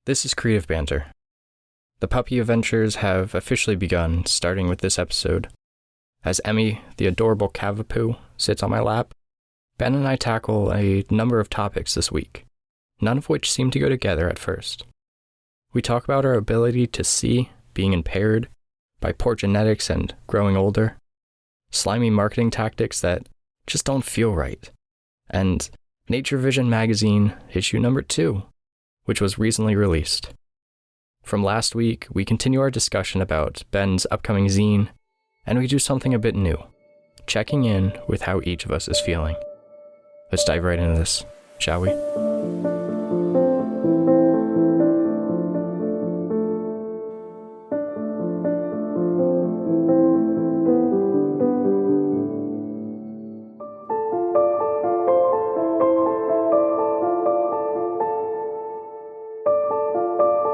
This is Creative Banter. The puppy adventures have officially begun, starting with this episode. As Emmie, the adorable CavaPoo, sits on my lap, Ben and I tackle a number of topics this week, none of which seem to go together at first. We talk about our ability to see being impaired by poor genetics and growing older, slimy marketing tactics that just don't feel right, and Nature Vision Magazine issue number 2, which was recently released. From last week, we continue our discussion about Ben's upcoming zine, and we do something a bit new, checking in with how each of us is feeling. Let's dive right into this, shall we?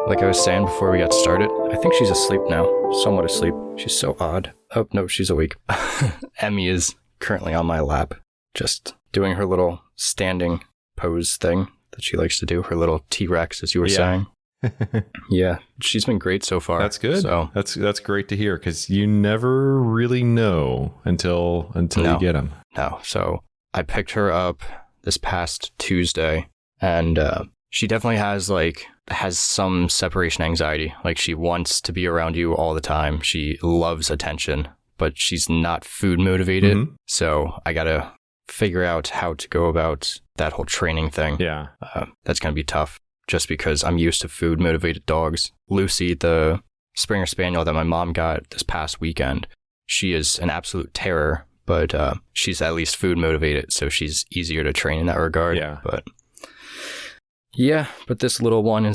Like I was saying before we got started, I think she's asleep now, somewhat asleep. She's so odd. Oh, no, she's awake. Emmie is currently on my lap, just doing her little standing pose thing that she likes to do, her little T-Rex, as you were saying. Yeah, she's been great so far. That's good. So that's great to hear, because you never really know until you get them. No, so I picked her up this past Tuesday, and she definitely has some separation anxiety. Like, she wants to be around you all the time. She loves attention, but she's not food motivated. Mm-hmm. So I gotta figure out how to go about that whole training thing. Yeah. That's gonna be tough, just because I'm used to food motivated dogs. Lucy, the Springer Spaniel that my mom got this past weekend, she is an absolute terror, but she's at least food motivated, so she's easier to train in that regard. Yeah. But this little one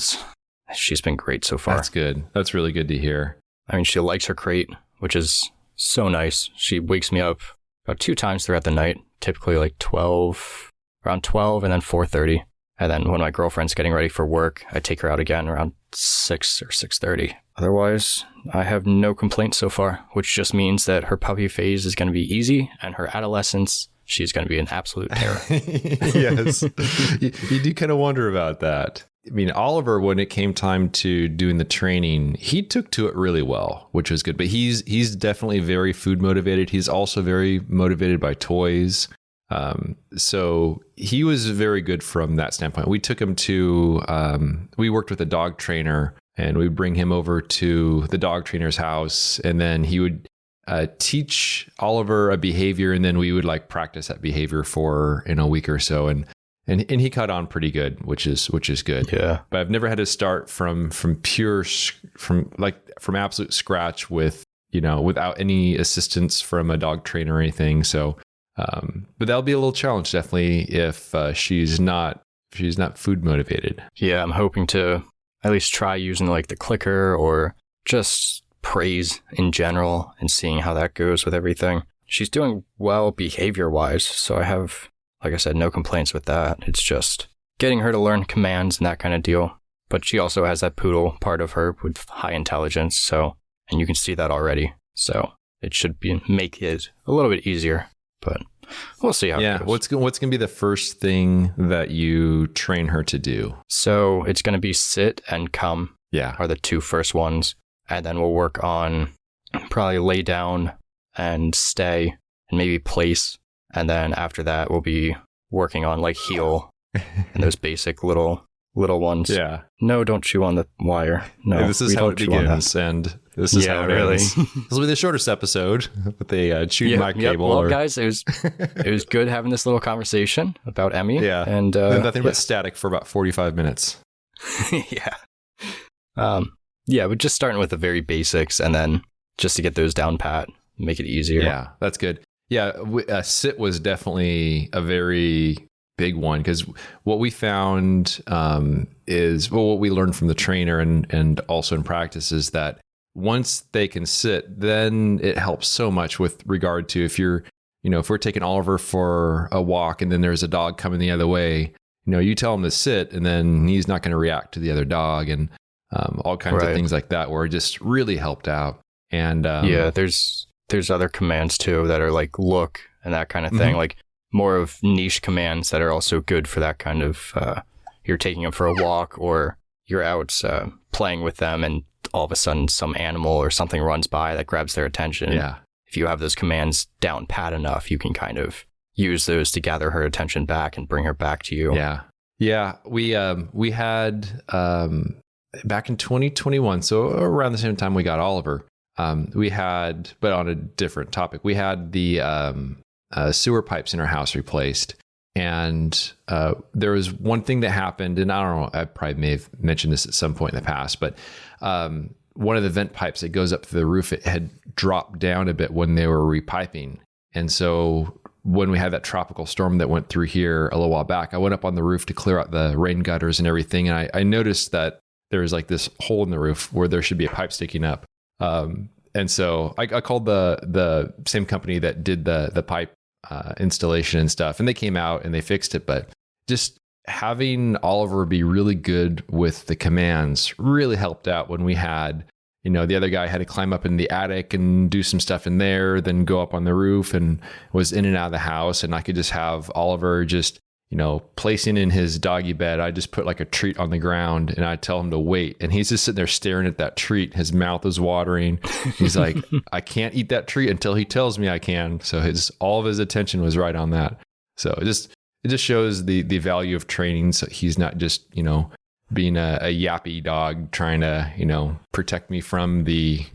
she's been great so far. That's good. That's really good to hear. I mean, she likes her crate, which is so nice. She wakes me up about 2 times throughout the night, typically like around 12 and then 4:30. And then when my girlfriend's getting ready for work, I take her out again around 6 or 6:30. Otherwise, I have no complaints so far, which just means that her puppy phase is going to be easy, and her adolescence, she's going to be an absolute terror. Yes. You do kind of wonder about that. I mean, Oliver, when it came time to doing the training, he took to it really well, which was good. But he's definitely very food motivated. He's also very motivated by toys. So he was very good from that standpoint. We took him we worked with a dog trainer, and we bring him over to the dog trainer's house, and then he would teach Oliver a behavior, and then we would practice that behavior for a week or so, and he caught on pretty good, which is good. Yeah. But I've never had to start from absolute scratch with without any assistance from a dog trainer or anything. So, but that'll be a little challenge definitely if she's not food motivated. Yeah, I'm hoping to at least try using the clicker or just praise in general and seeing how that goes with everything. She's doing well behavior-wise, so I have, like I said, no complaints with that. It's just getting her to learn commands and that kind of deal. But she also has that poodle part of her with high intelligence, and you can see that already. So it should make it a little bit easier, but we'll see how it goes. What's going to be the first thing that you train her to do? So it's going to be sit and come. Yeah, are the 2 first ones. And then we'll work on probably lay down and stay and maybe place. And then after that, we'll be working on heel and those basic little ones. Yeah. No, don't chew on the wire. No, this is how it begins. And this is how it ends. This will be the shortest episode with a chewed mic cable. Well, guys, it was good having this little conversation about Emmie. Yeah. And nothing but static for about 45 minutes. Yeah. Yeah, but just starting with the very basics, and then just to get those down pat, make it easier. Yeah, that's good. Yeah, sit was definitely a very big one, because what we found what we learned from the trainer and also in practice is that once they can sit, then it helps so much with regard to if we're taking Oliver for a walk and then there's a dog coming the other way, you tell him to sit, and then he's not going to react to the other dog, and all kinds of things like that, where it just really helped out. And there's other commands too that are look and that kind of thing, more of niche commands that are also good for that kind of you're taking him for a walk, or you're out playing with them and all of a sudden some animal or something runs by that grabs their attention. Yeah. If you have those commands down pat enough, you can kind of use those to gather her attention back and bring her back to you. Yeah. Yeah. We had back in 2021, so around the same time we got Oliver, we had, but on a different topic, we had the sewer pipes in our house replaced. And there was one thing that happened, and I don't know, I probably may have mentioned this at some point in the past, but one of the vent pipes that goes up to the roof, it had dropped down a bit when they were repiping. And so when we had that tropical storm that went through here a little while back, I went up on the roof to clear out the rain gutters and everything. And I noticed that there was like this hole in the roof where there should be a pipe sticking up. And so I called the same company that did the pipe installation and stuff, and they came out and they fixed it. But just having Oliver be really good with the commands really helped out when we had, the other guy had to climb up in the attic and do some stuff in there, then go up on the roof and was in and out of the house. And I could just have Oliver just, placing in his doggy bed. I just put like a treat on the ground and I tell him to wait. And he's just sitting there staring at that treat. His mouth is watering. He's like, I can't eat that treat until he tells me I can. So all of his attention was right on that. So it just shows the value of training. So he's not just, being a yappy dog trying to, protect me from the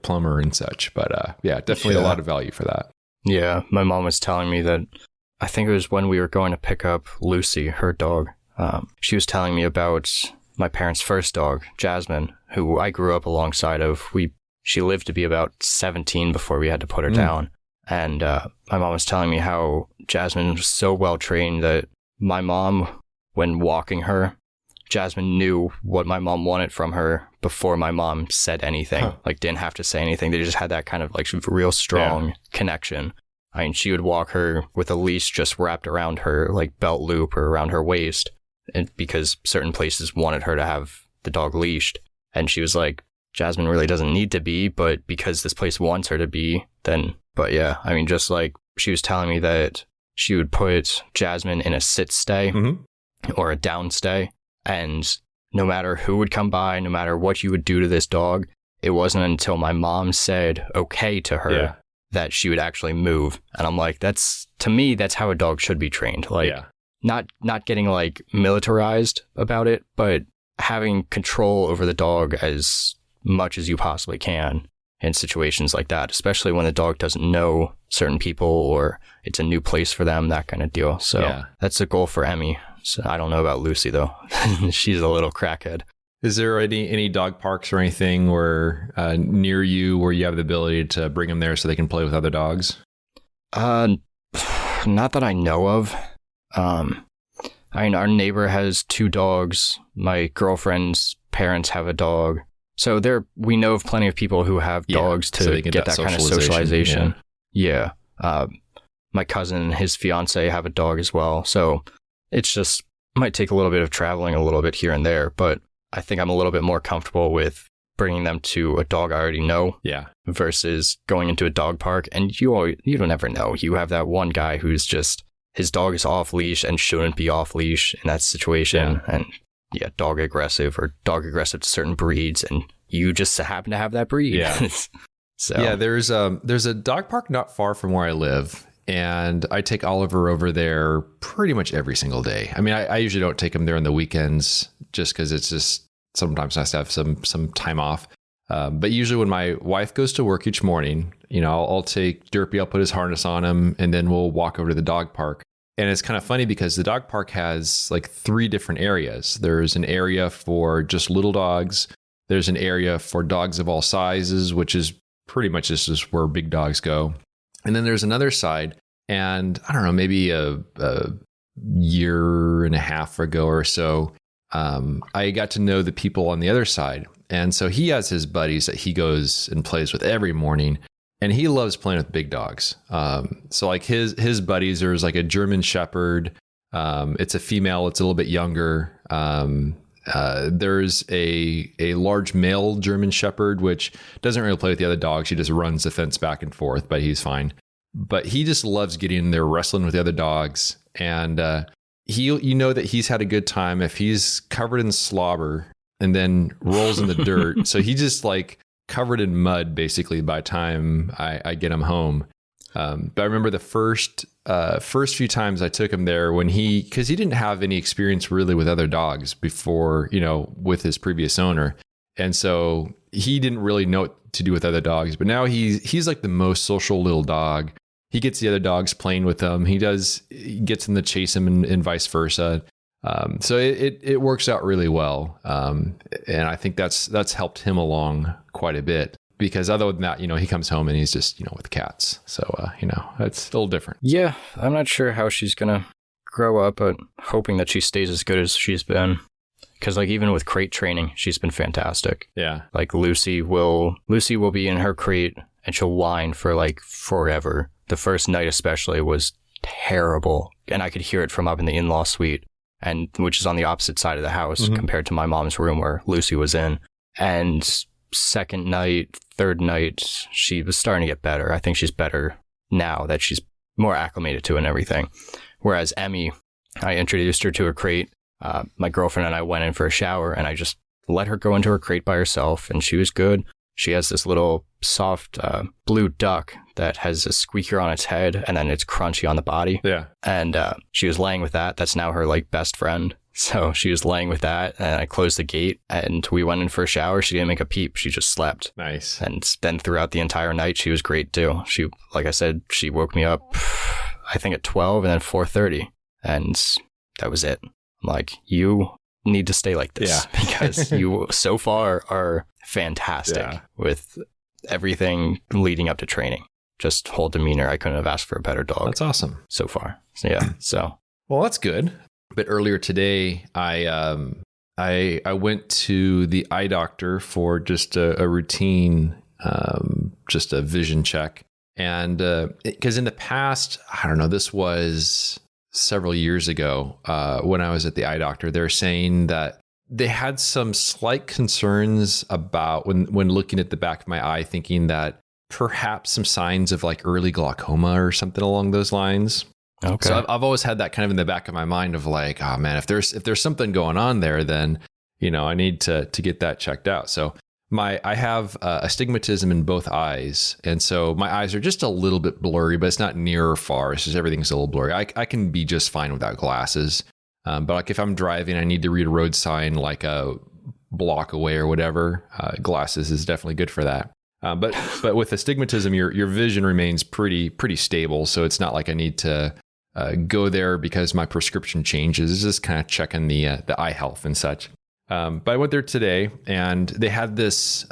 plumber and such. But definitely a lot of value for that. Yeah. My mom was telling me that, I think it was when we were going to pick up Lucy, her dog. She was telling me about my parents' first dog, Jasmine, who I grew up alongside of. She lived to be about 17 before we had to put her down. And my mom was telling me how Jasmine was so well trained that my mom, when walking her, Jasmine knew what my mom wanted from her before my mom said anything. Like, didn't have to say anything. They just had that kind of like real strong connection. I mean, she would walk her with a leash just wrapped around her like belt loop or around her waist, and because certain places wanted her to have the dog leashed. And she was like, Jasmine really doesn't need to be, but because this place wants her to be, then, but yeah, I mean, just like she was telling me that she would put Jasmine in a sit stay or a down stay. And no matter who would come by, no matter what you would do to this dog, it wasn't until my mom said okay to her that she would actually move. And I'm like, to me, that's how a dog should be trained. Like, not getting like militarized about it, but having control over the dog as much as you possibly can in situations like that, especially when the dog doesn't know certain people or it's a new place for them, that kind of deal. So that's a goal for Emmie. So I don't know about Lucy though. She's a little crackhead. Is there any dog parks or anything where near you where you have the ability to bring them there so they can play with other dogs? Not that I know of. I mean, our neighbor has 2 dogs. My girlfriend's parents have a dog. So we know of plenty of people who have dogs to so get that kind of socialization. Yeah. My cousin and his fiance have a dog as well. So it's just might take a little bit of traveling a little bit here and there, but I think I'm a little bit more comfortable with bringing them to a dog I already know versus going into a dog park. And you don't ever know. You have that one guy who's just, his dog is off leash and shouldn't be off leash in that situation. And dog aggressive to certain breeds. And you just happen to have that breed. Yeah. So there's a dog park not far from where I live. And I take Oliver over there pretty much every single day. I mean, I usually don't take him there on the weekends just because it's just sometimes nice to have some time off. But usually when my wife goes to work each morning, I'll take Derpy, I'll put his harness on him, and then we'll walk over to the dog park. And it's kind of funny because the dog park has like 3 different areas. There's an area for just little dogs. There's an area for dogs of all sizes, which is pretty much just where big dogs go. And then there's another side, and I don't know, maybe a year and a half ago or so, I got to know the people on the other side. And so he has his buddies that he goes and plays with every morning, and he loves playing with big dogs. So like his buddies, there's like a German Shepherd. It's a female, it's a little bit younger. There's a large male German Shepherd, which doesn't really play with the other dogs. He just runs the fence back and forth, but he's fine. But he just loves getting in there, wrestling with the other dogs. And that he's had a good time. If he's covered in slobber and then rolls in the dirt. So he just like covered in mud basically by the time I get him home. But I remember the first few times I took him there because he didn't have any experience really with other dogs before, with his previous owner. And so he didn't really know what to do with other dogs, but now he's like the most social little dog. He gets the other dogs playing with him. He gets them to chase him and vice versa. So it works out really well. And I think that's helped him along quite a bit. Because other than that, he comes home and he's just, with cats. So, it's a little different. Yeah, I'm not sure how she's going to grow up, but hoping that she stays as good as she's been. Because even with crate training, she's been fantastic. Yeah. Like Lucy will be in her crate and she'll whine for forever. The first night especially was terrible. And I could hear it from up in the in-law suite, which is on the opposite side of the house compared to my mom's room where Lucy was in. And second night, third night, she was starting to get better. I think she's better now that she's more acclimated to it and everything. Whereas Emmie, I introduced her to a crate. My girlfriend and I went in for a shower and I just let her go into her crate by herself and she was good. She has this little soft blue duck that has a squeaker on its head and then it's crunchy on the body. Yeah. And she was laying with that. That's now her best friend. So she was laying with that and I closed the gate and we went in for a shower. She didn't make a peep. She just slept. Nice. And then throughout the entire night, she was great too. She, like I said, she woke me up, I think at 12 and then 4:30 and that was it. I'm like, you need to stay like this because you so far are fantastic with everything leading up to training. Just whole demeanor. I couldn't have asked for a better dog. That's awesome. So far. So, yeah. So. Well, that's good. But earlier today, I went to the eye doctor for just a routine, just a vision check. And because in the past, I don't know, this was several years ago when I was at the eye doctor, they're saying that they had some slight concerns about when looking at the back of my eye, thinking that perhaps some signs of early glaucoma or something along those lines. Okay. So I've always had that kind of in the back of my mind of oh man, if there's something going on there, then I need to get that checked out. So I have astigmatism in both eyes, and so my eyes are just a little bit blurry, but it's not near or far. It's just everything's a little blurry. I can be just fine without glasses, but if I'm driving, I need to read a road sign a block away or whatever. Glasses is definitely good for that. But with astigmatism, your vision remains pretty stable, so it's not like I need to go there because my prescription changes. It's just kind of checking the eye health and such. But I went there today and they had this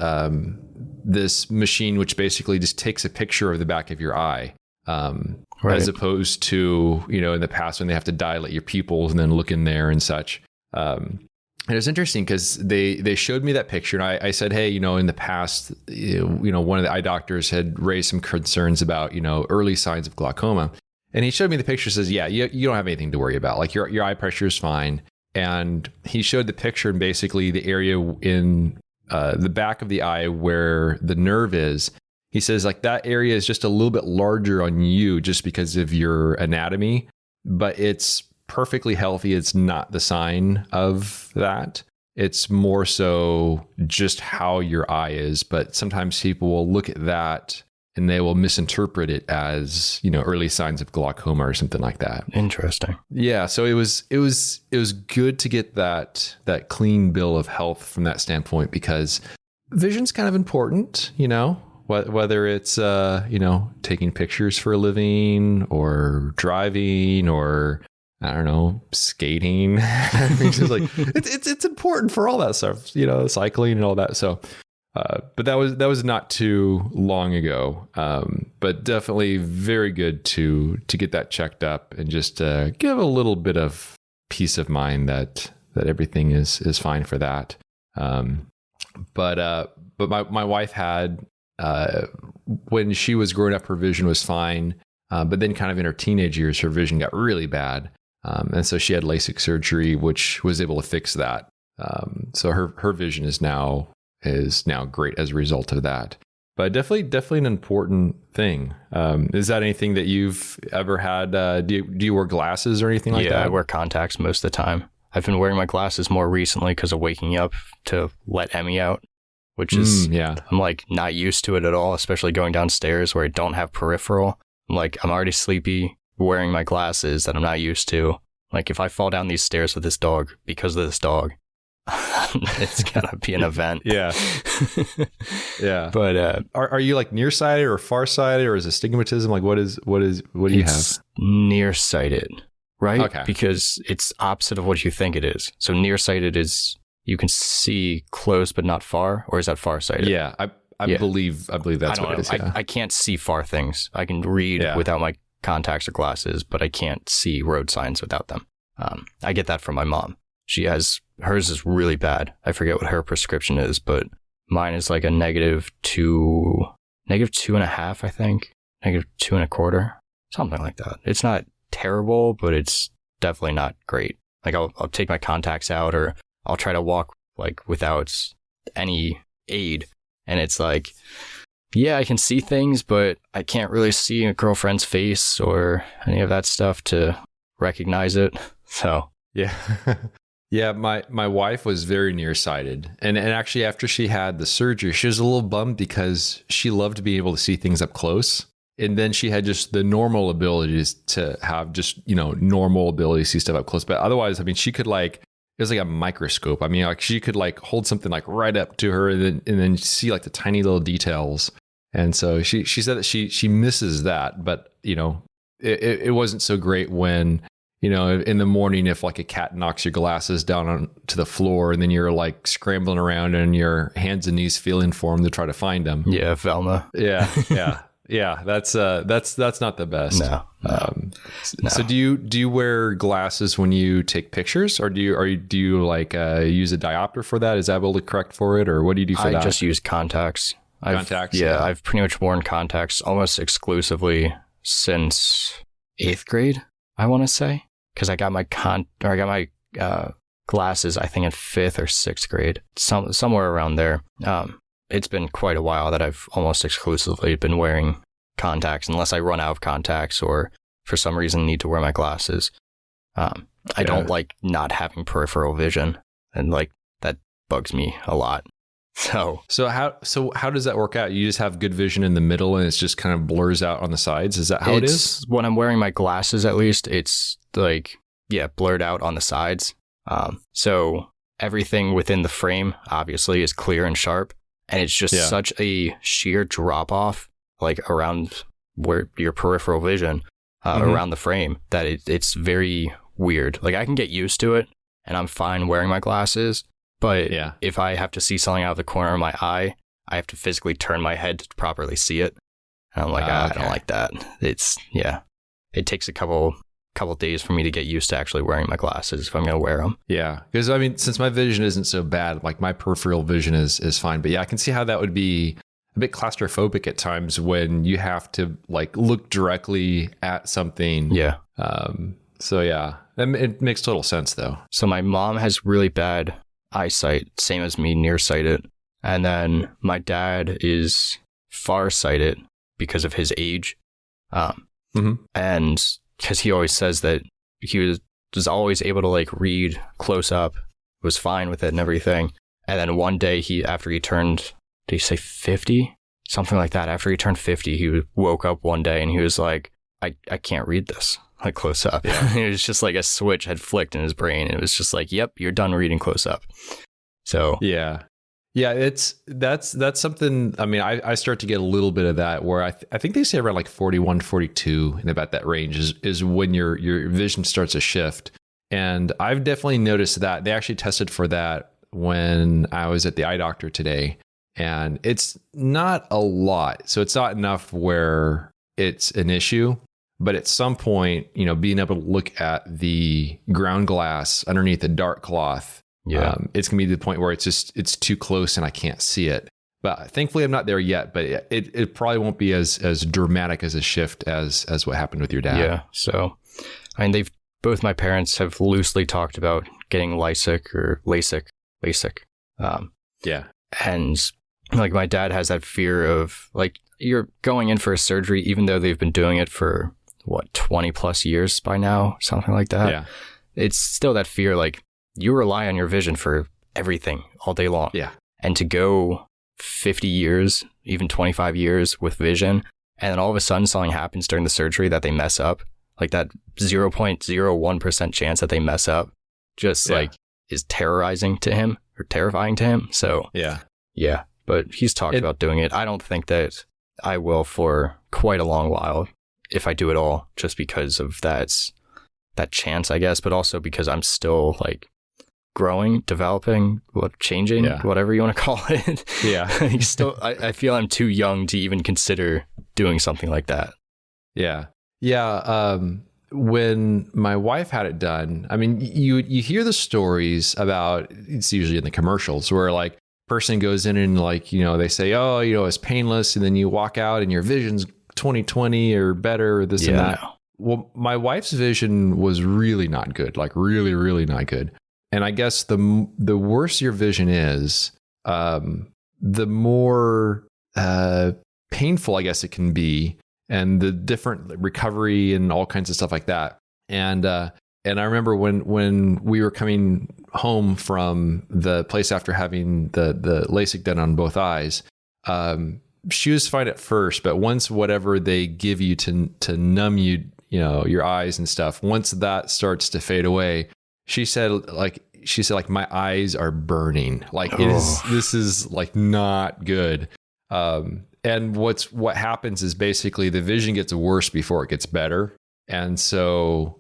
machine which basically just takes a picture of the back of your eye, as opposed to, in the past when they have to dilate your pupils and then look in there and such. And it was interesting because they showed me that picture and I said, hey, in the past, one of the eye doctors had raised some concerns about, early signs of glaucoma. And he showed me the picture, says, yeah, you don't have anything to worry about. Your eye pressure is fine. And he showed the picture and basically the area in the back of the eye where the nerve is. He says that area is just a little bit larger on you just because of your anatomy, but it's perfectly healthy. It's not the sign of that. It's more so just how your eye is. But sometimes people will look at that and they will misinterpret it as, early signs of glaucoma or something like that. Interesting. Yeah. So it was good to get that clean bill of health from that standpoint, because vision's kind of important, whether it's, taking pictures for a living or driving or, I don't know, skating. It's just it's important for all that stuff, cycling and all that. So, but that was not too long ago. But definitely very good to get that checked up and just give a little bit of peace of mind that everything is fine for that. But my wife had, when she was growing up, her vision was fine. But then kind of in her teenage years, her vision got really bad. And so she had LASIK surgery, which was able to fix that. So her vision is now great as a result of that. But definitely an important thing. Is that anything that you've ever had? Do you wear glasses or anything like that? Yeah, I wear contacts most of the time. I've been wearing my glasses more recently because of waking up to let Emmie out, which is, I'm like not used to it at all, especially going downstairs where I don't have peripheral. I'm already sleepy wearing my glasses that I'm not used to. Like if I fall down these stairs with this dog because of this dog, it's gonna be an event. Yeah. Yeah. But are you like nearsighted or farsighted, or is astigmatism? Like what do you have? Nearsighted, right? Okay. Because it's opposite of what you think it is. So nearsighted is you can see close but not far, or is that farsighted? Yeah. I believe that's what it is. Yeah. I can't see far things. I can read without my contacts or glasses, but I can't see road signs without them. I get that from my mom. Hers is really bad. I forget what her prescription is, but mine is like a -2.5, I think. -2.25, something like that. It's not terrible, but it's definitely not great. Like I'll take my contacts out, or I'll try to walk like without any aid. And it's like, yeah, I can see things, but I can't really see a girlfriend's face or any of that stuff to recognize it. So yeah. Yeah, my wife was very nearsighted. And actually after she had the surgery, she was a little bummed because she loved being able to see things up close. And then she had just the normal abilities to have just, normal ability to see stuff up close. But otherwise, I mean, she could it was like a microscope. I mean, like she could like hold something like right up to her and then see like the tiny little details. And so she said that she misses that, but it wasn't so great when, in the morning, if like a cat knocks your glasses down onto the floor and then you're like scrambling around and your hands and knees feeling for them to try to find them. Yeah, Velma. Yeah. Yeah. That's not the best. No. So do you wear glasses when you take pictures, or do you like use a diopter for that? Is that able to correct for it, or what do you do for that? I just use contacts. Contacts? Yeah, I've pretty much worn contacts almost exclusively since 8th grade, I want to say. Because I got my glasses, I think in 5th or 6th grade, somewhere around there. It's been quite a while that I've almost exclusively been wearing contacts, unless I run out of contacts or for some reason need to wear my glasses. I don't like not having peripheral vision, and like that bugs me a lot. So how does that work out? You just have good vision in the middle and it's just kind of blurs out on the sides? Is that how it is? When I'm wearing my glasses, at least, it's like, blurred out on the sides. So everything within the frame obviously is clear and sharp, and it's just such a sheer drop off, like around where your peripheral vision, around the frame, that it's very weird. Like I can get used to it and I'm fine wearing my glasses. But if I have to see something out of the corner of my eye, I have to physically turn my head to properly see it. And I'm like, I don't like that. It takes a couple days for me to get used to actually wearing my glasses if I'm going to wear them. Yeah. Because I mean, since my vision isn't so bad, like my peripheral vision is fine. But yeah, I can see how that would be a bit claustrophobic at times when you have to like look directly at something. Yeah. So yeah, it makes total sense though. So my mom has really bad eyesight, same as me, nearsighted. And then my dad is farsighted because of his age. And because he always says that he was always able to like read close up, was fine with it and everything. And then one day after he turned, did he say 50? Something like that. After he turned 50, he woke up one day and he was like, I can't read this. Like close up. Yeah. It was just like a switch had flicked in his brain. And it was just like, yep, you're done reading close up. So yeah, that's something. I mean, I start to get a little bit of that where I think they say around like 41, 42 and about that range is when your vision starts to shift. And I've definitely noticed that. They actually tested for that when I was at the eye doctor today, and it's not a lot. So it's not enough where it's an issue. But at some point, being able to look at the ground glass underneath the dark cloth, it's going to be to the point where it's too close and I can't see it. But thankfully, I'm not there yet. But it probably won't be as dramatic as a shift as what happened with your dad. Yeah. So, I mean, both my parents have loosely talked about getting LASIK or LASIK. And like my dad has that fear of like you're going in for a surgery, even though they've been doing it for 20 plus years by now, something like that. Yeah. It's still that fear, like you rely on your vision for everything all day long. Yeah. And to go 50 years, even 25 years with vision, and then all of a sudden something happens during the surgery that they mess up, like that 0.01% chance that they mess up just like is terrorizing to him or terrifying to him. So yeah, but he's talked about doing it. I don't think that I will for quite a long while, if I do at all, just because of that chance, I guess, but also because I'm still like growing, developing, changing, whatever you want to call it. Yeah. I feel I'm too young to even consider doing something like that. Yeah. Yeah. When my wife had it done, I mean, you hear the stories about, it's usually in the commercials where like person goes in and like, you know, they say, oh, you know, it's painless. And then you walk out and your vision's 20/20 or better or this and that. No. Well, my wife's vision was really not good, like really, really not good. And I guess the worse your vision is, the more painful, I guess it can be, and the different recovery and all kinds of stuff like that. And I remember when we were coming home from the place after having the LASIK done on both eyes, she was fine at first, but once whatever they give you to numb you, you know, your eyes and stuff, once that starts to fade away, she said like my eyes are burning. Like this is like not good. And what happens is basically the vision gets worse before it gets better. And so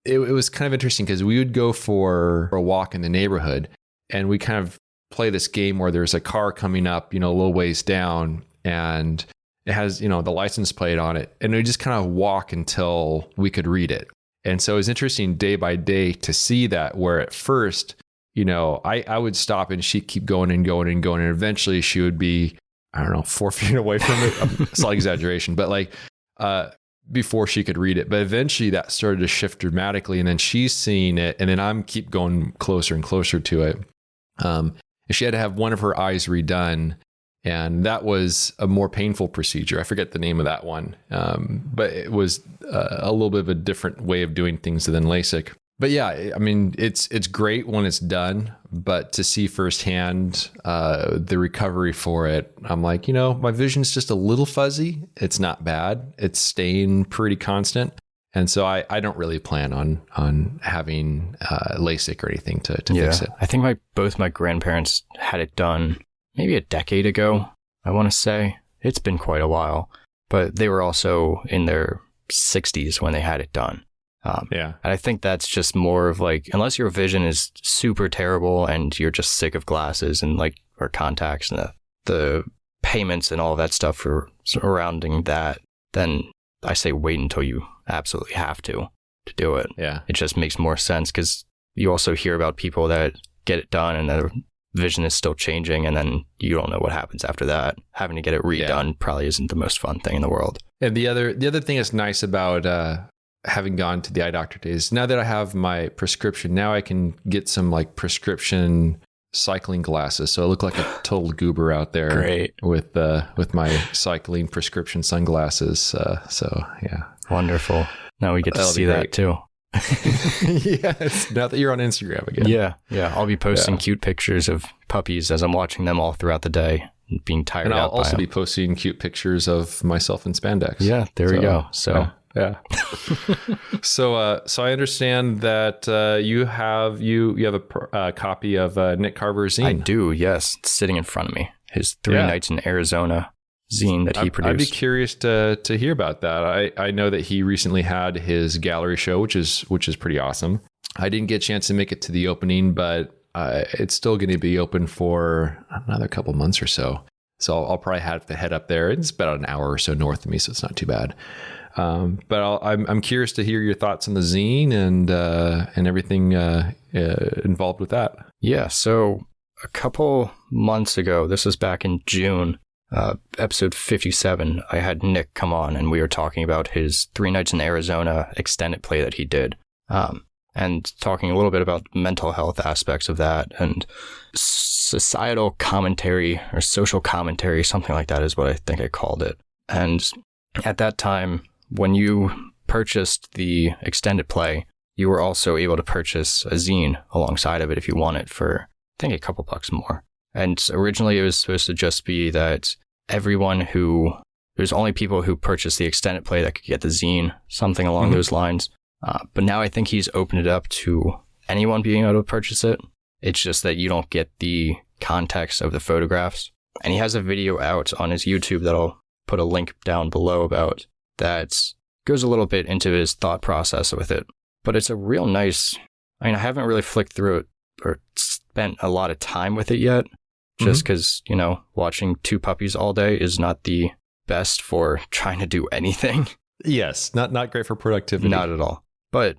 it was kind of interesting because we would go for a walk in the neighborhood and we kind of play this game where there's a car coming up, you know, a little ways down, and it has, you know, the license plate on it. And we just kind of walk until we could read it. And so it was interesting day by day to see that, where at first, you know, I would stop and she'd keep going and going and going. And eventually she would be, I don't know, 4 feet away from it. Slight exaggeration, but like before she could read it. But eventually that started to shift dramatically. And then she's seeing it. And then I'm keep going closer and closer to it. And she had to have one of her eyes redone. And that was a more painful procedure. I forget the name of that one. But it was a little bit of a different way of doing things than LASIK. But yeah, I mean, it's great when it's done, but to see firsthand the recovery for it, I'm like, you know, my vision's just a little fuzzy. It's not bad. It's staying pretty constant. And so I don't really plan on having LASIK or anything to fix it. I think both my grandparents had it done maybe a decade ago, I want to say. It's been quite a while, but they were also in their 60s when they had it done. And I think that's just more of like, unless your vision is super terrible and you're just sick of glasses and like, or contacts and the payments and all of that stuff for surrounding that, then I say wait until you absolutely have to do it. Yeah. It just makes more sense because you also hear about people that get it done and their vision is still changing, and then you don't know what happens after that. Having to get it redone probably isn't the most fun thing in the world. And the other thing that's nice about having gone to the eye doctor days, now that I have my prescription, now I can get some like prescription cycling glasses. So I look like a total goober out there. Great. With my cycling prescription sunglasses. So yeah. Wonderful. Now we get to see that too. Yes. Now that you're on Instagram again. Yeah. I'll be posting cute pictures of puppies as I'm watching them all throughout the day and being tired out by them. And I'll also be posting cute pictures of myself in spandex. Yeah, there we go. So yeah. So I understand that you have a copy of Nick Carver's zine. I do, yes. It's sitting in front of me. His 3 Nights in Arizona zine that he produced. I'd be curious to hear about that. I know that he recently had his gallery show, which is pretty awesome. I didn't get a chance to make it to the opening, but it's still going to be open for another couple months or so. So I'll probably have to head up there. It's about an hour or so north of me, so it's not too bad. But I'm curious to hear your thoughts on the zine and everything involved with that. Yeah. So a couple months ago, this was back in June, episode 57, I had Nick come on and we were talking about his 3 Nights in Arizona extended play that he did. And talking a little bit about mental health aspects of that and societal commentary or social commentary, something like that is what I think I called it. And at that time, when you purchased the extended play, you were also able to purchase a zine alongside of it if you want it for, I think, a couple bucks more. And originally it was supposed to just be that there's only people who purchased the extended play that could get the zine, something along those lines. But now I think he's opened it up to anyone being able to purchase it. It's just that you don't get the context of the photographs. And he has a video out on his YouTube that I'll put a link down below about that goes a little bit into his thought process with it. But it's a real nice, I haven't really flicked through it or spent a lot of time with it yet, just because, watching two puppies all day is not the best for trying to do anything. Yes, not great for productivity. Not at all. But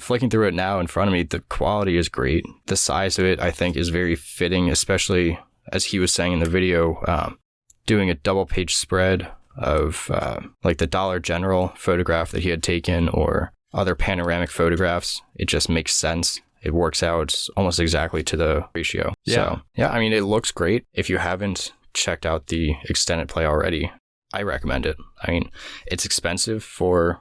flicking through it now in front of me, the quality is great. The size of it, I think, is very fitting, especially as he was saying in the video, doing a double page spread of like the Dollar General photograph that he had taken or other panoramic photographs. It just makes sense. It works out almost exactly to the ratio. Yeah. So, yeah, it looks great. If you haven't checked out the extended play already, I recommend it. It's expensive or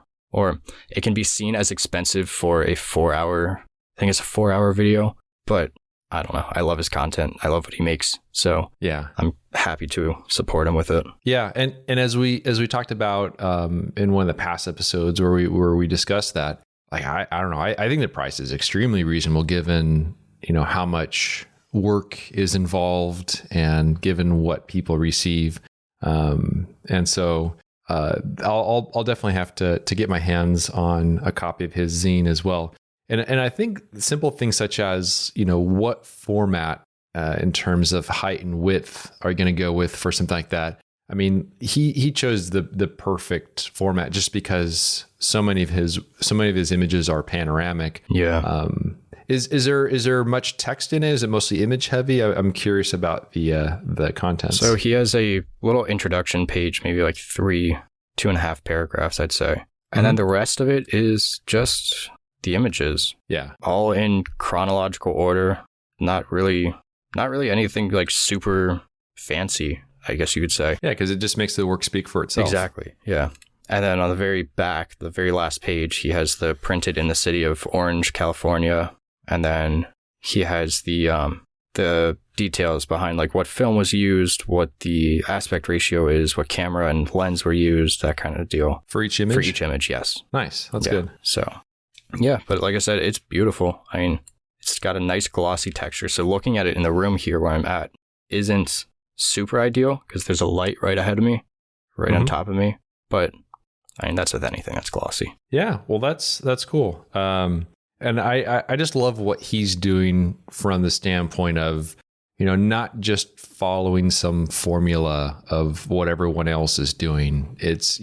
it can be seen as expensive for a 4-hour, I think it's a 4-hour video, but I don't know. I love his content. I love what he makes. So yeah, I'm happy to support him with it. Yeah. And as we talked about in one of the past episodes where we discussed that, like, I don't know. I think the price is extremely reasonable given, how much work is involved and given what people receive. And so I'll definitely have to get my hands on a copy of his zine as well. And I think simple things such as, what format in terms of height and width are you going to go with for something like that? He chose the perfect format just because so many of his images are panoramic. Yeah. Is there much text in it? Is it mostly image heavy? I'm curious about the contents. So he has a little introduction page, maybe like 2.5 paragraphs, I'd say. And then the rest of it is just the images. Yeah. All in chronological order. Not really anything like super fancy, I guess you could say. Yeah, because it just makes the work speak for itself. Exactly. Yeah. And then on the very back, the very last page, he has the printed in the city of Orange, California. And then he has the details behind like what film was used, what the aspect ratio is, what camera and lens were used, that kind of deal. For each image? For each image, yes. Nice. That's good. So, yeah, but like I said, it's beautiful. It's got a nice glossy texture. So looking at it in the room here where I'm at isn't super ideal because there's a light right ahead of me, right on top of me. But that's with anything that's glossy. Yeah, well, that's cool. And I just love what he's doing from the standpoint of, not just following some formula of what everyone else is doing. It's,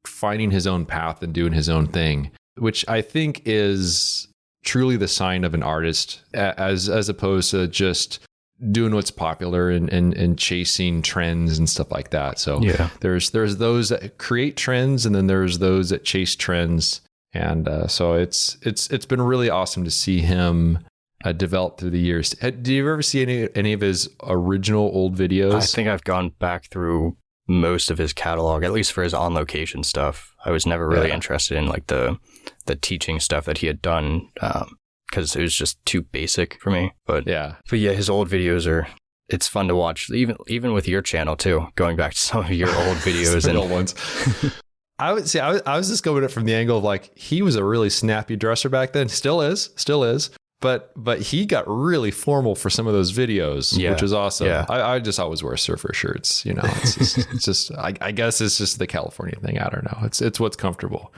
finding his own path and doing his own thing, which I think is truly the sign of an artist as opposed to just doing what's popular and chasing trends and stuff like that. So yeah. There's those that create trends and then there's those that chase trends. And so it's been really awesome to see him develop through the years. Do you ever see any of his original old videos? I think I've gone back through most of his catalog, at least for his on location stuff. I was never really interested in like the teaching stuff that he had done because it was just too basic for me. But yeah, his old videos it's fun to watch, even with your channel too. Going back to some of your old videos and old ones. I would say I was just going at it from the angle of like he was a really snappy dresser back then. Still is. But he got really formal for some of those videos, which is awesome. Yeah. I just always wear surfer shirts. It's just I guess it's just the California thing. I don't know. It's what's comfortable.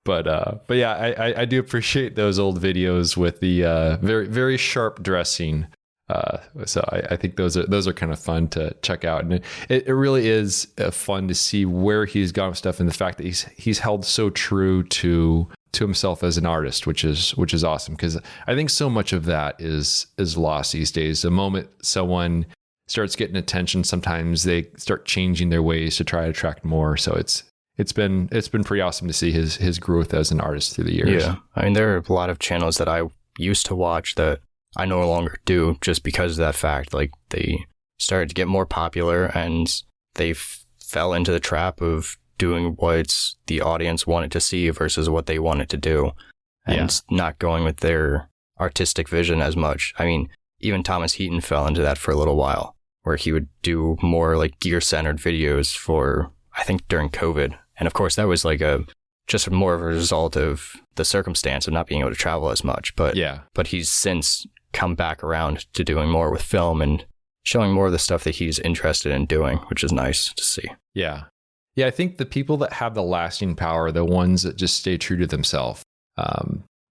But yeah, I do appreciate those old videos with the very very sharp dressing. So I think those are kind of fun to check out, and it really is fun to see where he's gone with stuff, and the fact that he's held so true to himself as an artist, which is awesome, because I think so much of that is lost these days. The moment someone starts getting attention, sometimes they start changing their ways to try to attract more. So it's been pretty awesome to see his growth as an artist through the years. Yeah, there are a lot of channels that I used to watch that I no longer do just because of that fact. Like they started to get more popular and they fell into the trap of doing what the audience wanted to see versus what they wanted to do. and not going with their artistic vision as much. I mean, even Thomas Heaton fell into that for a little while, where he would do more like gear-centered videos for, I think, during COVID. And of course, that was like just more of a result of the circumstance of not being able to travel as much. But he's since come back around to doing more with film and showing more of the stuff that he's interested in doing, which is nice to see. Yeah. Yeah, I think the people that have the lasting power are the ones that just stay true to themselves.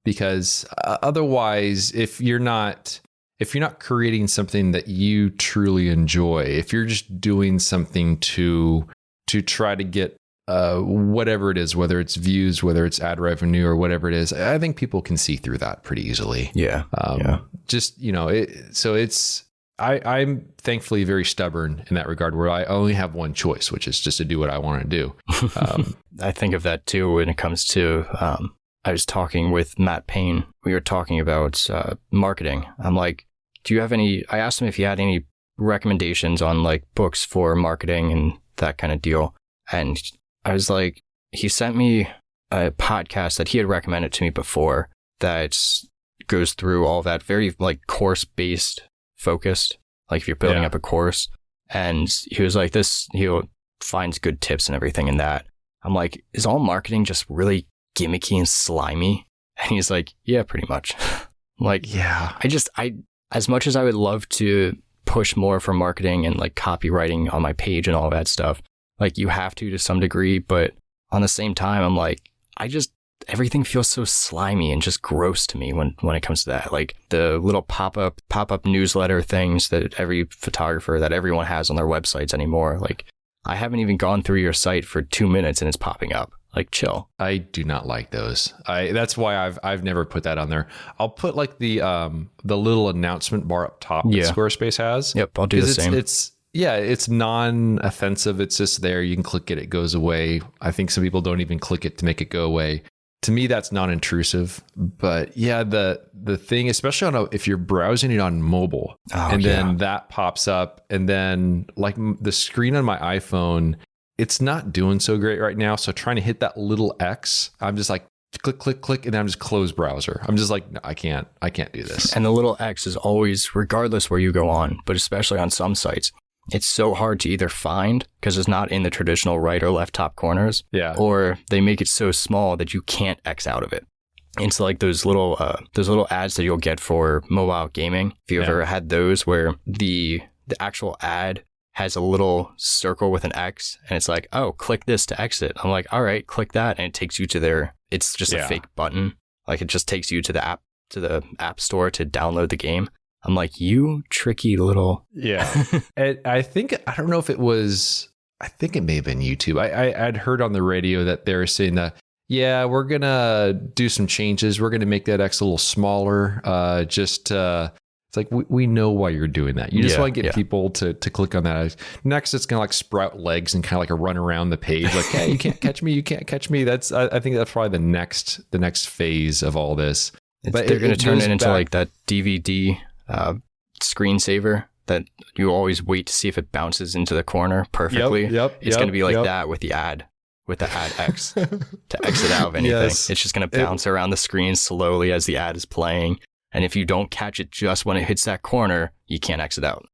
Because otherwise, if you're not creating something that you truly enjoy, if you're just doing something to try to get whatever it is, whether it's views, whether it's ad revenue or whatever it is, I think people can see through that pretty easily. Yeah. Just, I'm thankfully very stubborn in that regard, where I only have one choice, which is just to do what I want to do. I think of that too when it comes to, I was talking with Matt Payne. We were talking about marketing. I'm like, I asked him if he had any recommendations on like books for marketing and that kind of deal. And I was like, he sent me a podcast that he had recommended to me before that goes through all that, very like course-based focused, like if you're building up a course. And he was like, he finds good tips and everything in that. I'm like, is all marketing just really gimmicky and slimy? And he's like, yeah, pretty much. I'm like, yeah, I as much as I would love to push more for marketing and like copywriting on my page and all that stuff, like you have to some degree, but on the same time, I'm like, everything feels so slimy and just gross to me when it comes to that. Like the little pop-up newsletter things that every photographer, that everyone has on their websites anymore. Like I haven't even gone through your site for 2 minutes and it's popping up. Like chill. I do not like those. That's why I've never put that on there. I'll put like the little announcement bar up top that Squarespace has. Yep, I'll do the same. It's non-offensive. It's just there. You can click it. It goes away. I think some people don't even click it to make it go away. To me, that's non-intrusive. But yeah, the thing, especially if you're browsing it on mobile, then that pops up, and then like the screen on my iPhone, it's not doing so great right now. So trying to hit that little X, I'm just like click, click, click, and then I'm just close browser. I'm just like, no, I can't do this. And the little X is always, regardless where you go on, but especially on some sites, it's so hard to either find because it's not in the traditional right or left top corners, or they make it so small that you can't X out of it. It's like those little ads that you'll get for mobile gaming. If you've ever had those where the actual ad has a little circle with an X and it's like, oh, click this to exit. I'm like, all right, click that. And it takes you to it's just a fake button. Like it just takes you to the app store to download the game. I'm like, you tricky little. Yeah. And I don't know if it was, I think it may have been YouTube. I'd heard on the radio that they were saying that, we're going to do some changes. We're going to make that X a little smaller. It's like, we know why you're doing that. You just want to get people to click on that. Next, it's going to like sprout legs and kind of like a run around the page. Like, hey, you can't catch me. You can't catch me. I think that's probably the next phase of all this. But they're going to turn it into like that DVD screensaver that you always wait to see if it bounces into the corner perfectly. It's going to be like that with the ad X to exit out of anything. It's just going to bounce around the screen slowly as the ad is playing. And if you don't catch it just when it hits that corner, you can't exit out.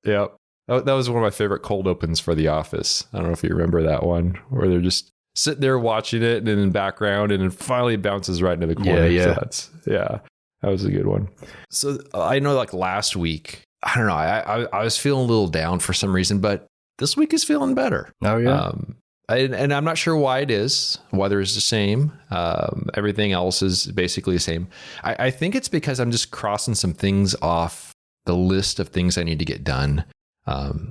Yep. That was one of my favorite cold opens for The Office. I don't know if you remember that one, where they're just sitting there watching it and in the background, and then finally it bounces right into the corner. So that was a good one. So I know like last week, I don't know, I was feeling a little down for some reason, but this week is feeling better. Oh, yeah. And I'm not sure why it is. Weather is the same. Everything else is basically the same. I think it's because I'm just crossing some things off the list of things I need to get done.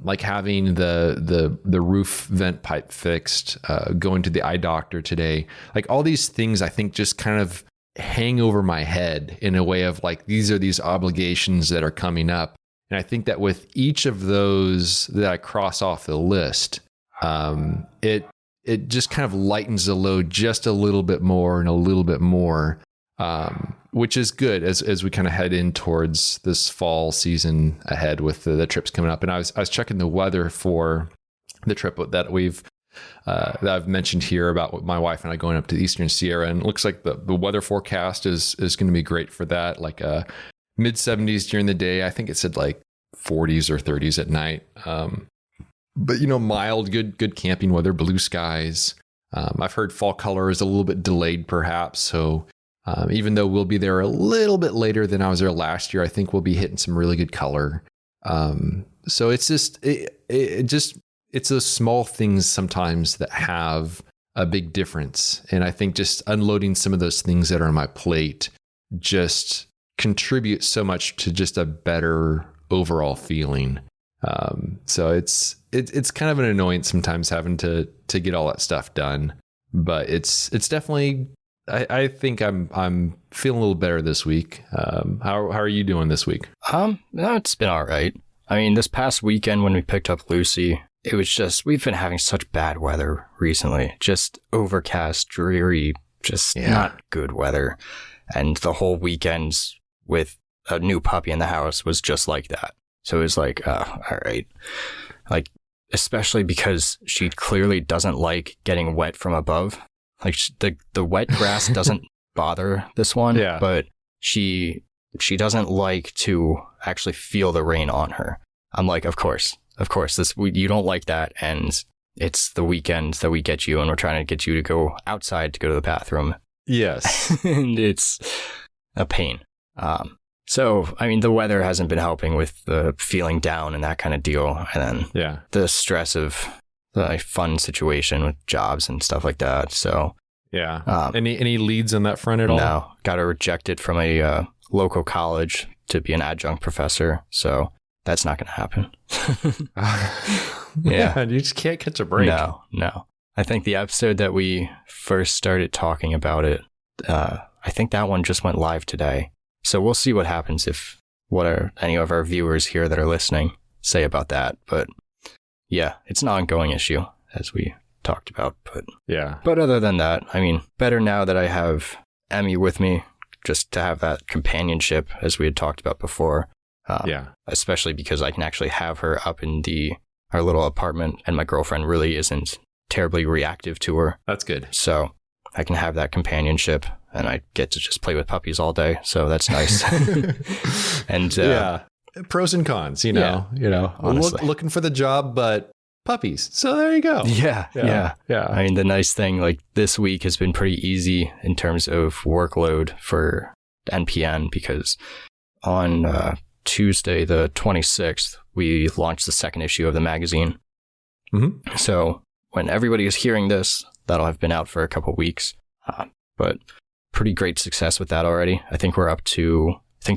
Like having the roof vent pipe fixed, going to the eye doctor today. Like all these things I think just kind of hang over my head in a way of like, these are these obligations that are coming up. And I think that with each of those that I cross off the list, it just kind of lightens the load just a little bit more and a little bit more, which is good as we kind of head in towards this fall season ahead with the trips coming up. And I was checking the weather for the trip that we've that I've mentioned here about my wife and I going up to the Eastern Sierra, and it looks like the weather forecast is going to be great for that. Like mid 70s during the day. I think it said like 40s or 30s at night. But mild, good camping weather, blue skies. I've heard fall color is a little bit delayed, perhaps. So even though we'll be there a little bit later than I was there last year, I think we'll be hitting some really good color. So it's just it's those small things sometimes that have a big difference. And I think just unloading some of those things that are on my plate just contribute so much to just a better overall feeling. So it's kind of an annoyance sometimes having to get all that stuff done, but it's definitely, I think I'm feeling a little better this week. How are you doing this week? No, it's been all right. I mean, this past weekend when we picked up Lucy, it was just, we've been having such bad weather recently, just overcast, dreary, just not good weather. And the whole weekends with a new puppy in the house was just like that. So it was like, all right. Like, especially because she clearly doesn't like getting wet from above. Like the wet grass doesn't bother this one, but she doesn't like to actually feel the rain on her. I'm like, of course, you don't like that. And it's the weekends that we get you and we're trying to get you to go outside to go to the bathroom. Yes. And it's a pain. So, I mean, the weather hasn't been helping with the feeling down and that kind of deal. And then the stress of the fun situation with jobs and stuff like that. So, any leads on that front at all? No, got rejected from a local college to be an adjunct professor. So that's not going to happen. You just can't catch a break. No. I think the episode that we first started talking about it, I think that one just went live today. So we'll see what happens what are any of our viewers here that are listening say about that. But yeah, it's an ongoing issue as we talked about. But other than that, I mean, better now that I have Emmie with me, just to have that companionship as we had talked about before. Especially because I can actually have her up in our little apartment and my girlfriend really isn't terribly reactive to her. That's good. So I can have that companionship and I get to just play with puppies all day. So that's nice. And pros and cons, honestly. Looking for the job, but puppies. So there you go. Yeah. I mean, the nice thing, like this week has been pretty easy in terms of workload for NPN because on Tuesday, the 26th, we launched the second issue of the magazine. Mm-hmm. So when everybody is hearing this, that'll have been out for a couple weeks. But pretty great success with that already. I think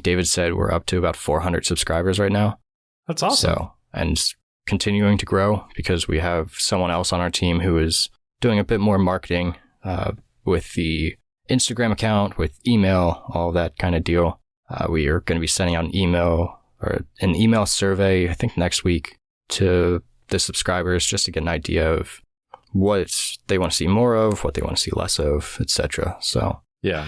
David said we're up to about 400 subscribers right now. That's awesome. So, and continuing to grow because we have someone else on our team who is doing a bit more marketing with the Instagram account, with email, all that kind of deal. We are going to be sending out an email survey, I think next week, to the subscribers just to get an idea of what they want to see more of, what they want to see less of, etc. So yeah,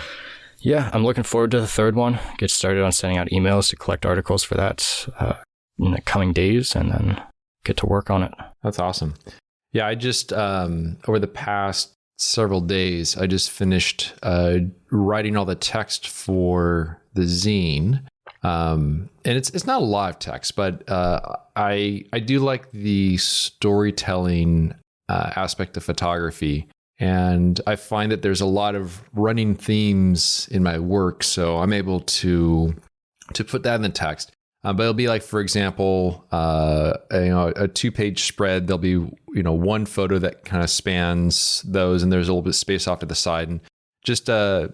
I'm looking forward to the third one. Get started on sending out emails to collect articles for that in the coming days, and then get to work on it. That's awesome. Yeah, I just over the past several days, I just finished writing all the text for the zine. And it's not a lot of text, but I do like the storytelling aspect of photography. And I find that there's a lot of running themes in my work. So I'm able to put that in the text. But it'll be like, for example, a 2-page spread. There'll be, one photo that kind of spans those, and there's a little bit of space off to the side, and just a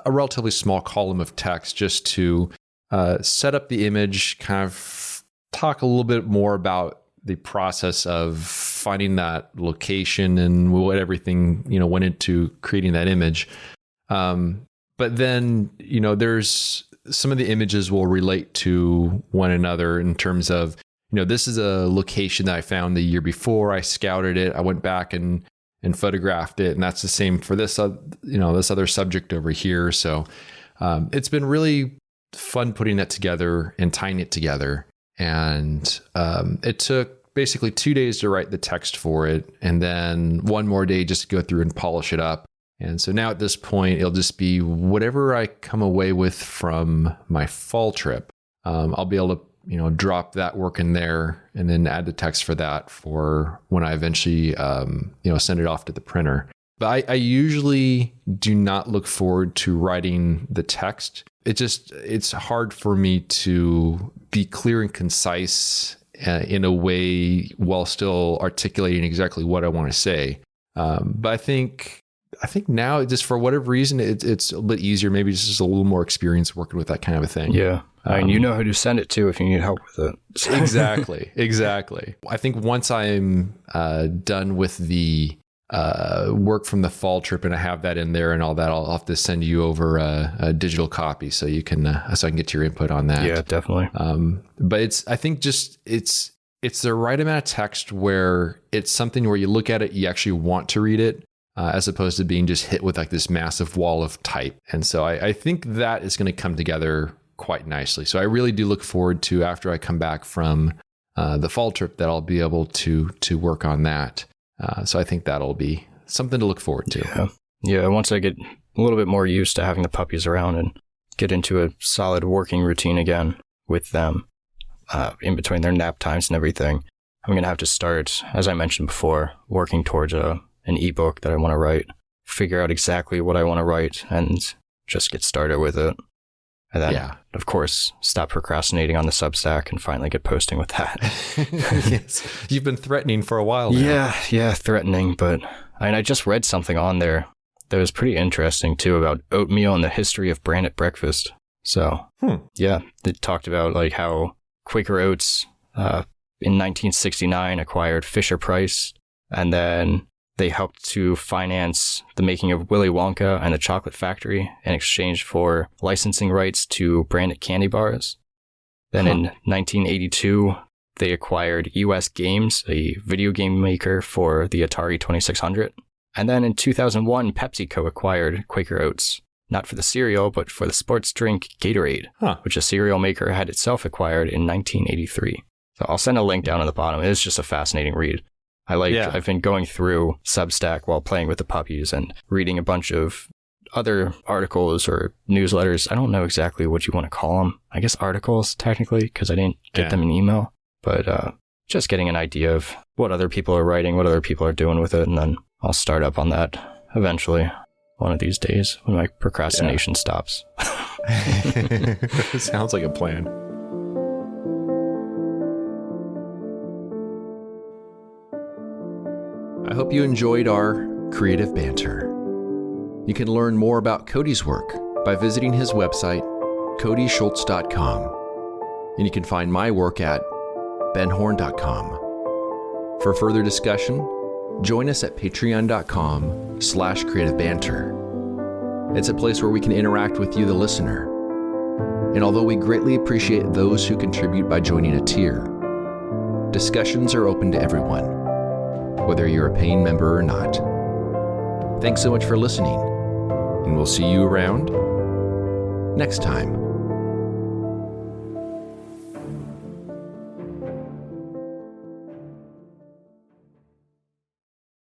relatively small column of text just to set up the image, kind of talk a little bit more about the process of finding that location and what everything, went into creating that image. But then, there's some of the images will relate to one another in terms of, this is a location that I found the year before. I scouted it. I went back and photographed it. And that's the same for this, this other subject over here. So it's been really fun putting that together and tying it together. And it took basically 2 days to write the text for it, and then one more day just to go through and polish it up. And so now at this point, it'll just be whatever I come away with from my fall trip. I'll be able to, drop that work in there and then add the text for that for when I eventually, send it off to the printer. But I usually do not look forward to writing the text. It's hard for me to be clear and concise in a way while still articulating exactly what I want to say. But I think now, just for whatever reason, it's a little bit easier. Maybe just a little more experience working with that kind of a thing. Yeah. I mean, you know who to send it to if you need help with it. Exactly. I think once I'm done with the work from the fall trip and I have that in there and all that, I'll have to send you over a digital copy so you can so I can get your input on that. Yeah, definitely. But I think it's the right amount of text where it's something where you look at it, you actually want to read it, as opposed to being just hit with like this massive wall of type. And so I think that is going to come together quite nicely. So I really do look forward to, after I come back from the fall trip, that I'll be able to work on that. So I think that'll be something to look forward to. Yeah. Once I get a little bit more used to having the puppies around and get into a solid working routine again with them, in between their nap times and everything, I'm going to have to start, as I mentioned before, working towards an ebook that I want to write, figure out exactly what I want to write, and just get started with it. And then, of course, stop procrastinating on the Substack and finally get posting with that. Yes. You've been threatening for a while now. Yeah, threatening. But I just read something on there that was pretty interesting, too, about oatmeal and the history of bran at breakfast. So, yeah, it talked about like how Quaker Oats in 1969 acquired Fisher-Price, and then they helped to finance the making of Willy Wonka and the Chocolate Factory in exchange for licensing rights to branded candy bars. Then in 1982, they acquired US Games, a video game maker, for the Atari 2600. And then in 2001, PepsiCo acquired Quaker Oats, not for the cereal, but for the sports drink Gatorade, which a cereal maker had itself acquired in 1983. So I'll send a link down at the bottom. It's just a fascinating read. I've been going through Substack while playing with the puppies and reading a bunch of other articles or newsletters. I don't know exactly what you want to call them. I guess articles, technically, because I didn't get them in email. But just getting an idea of what other people are writing, what other people are doing with it. And then I'll start up on that eventually, one of these days, when my procrastination stops. Sounds like a plan. I hope you enjoyed our creative banter. You can learn more about Cody's work by visiting his website, codyschultz.com. And you can find my work at benhorn.com. For further discussion, join us at patreon.com/creativebanter. It's a place where we can interact with you, the listener. And although we greatly appreciate those who contribute by joining a tier, discussions are open to everyone, whether you're a paying member or not. Thanks so much for listening, and we'll see you around next time.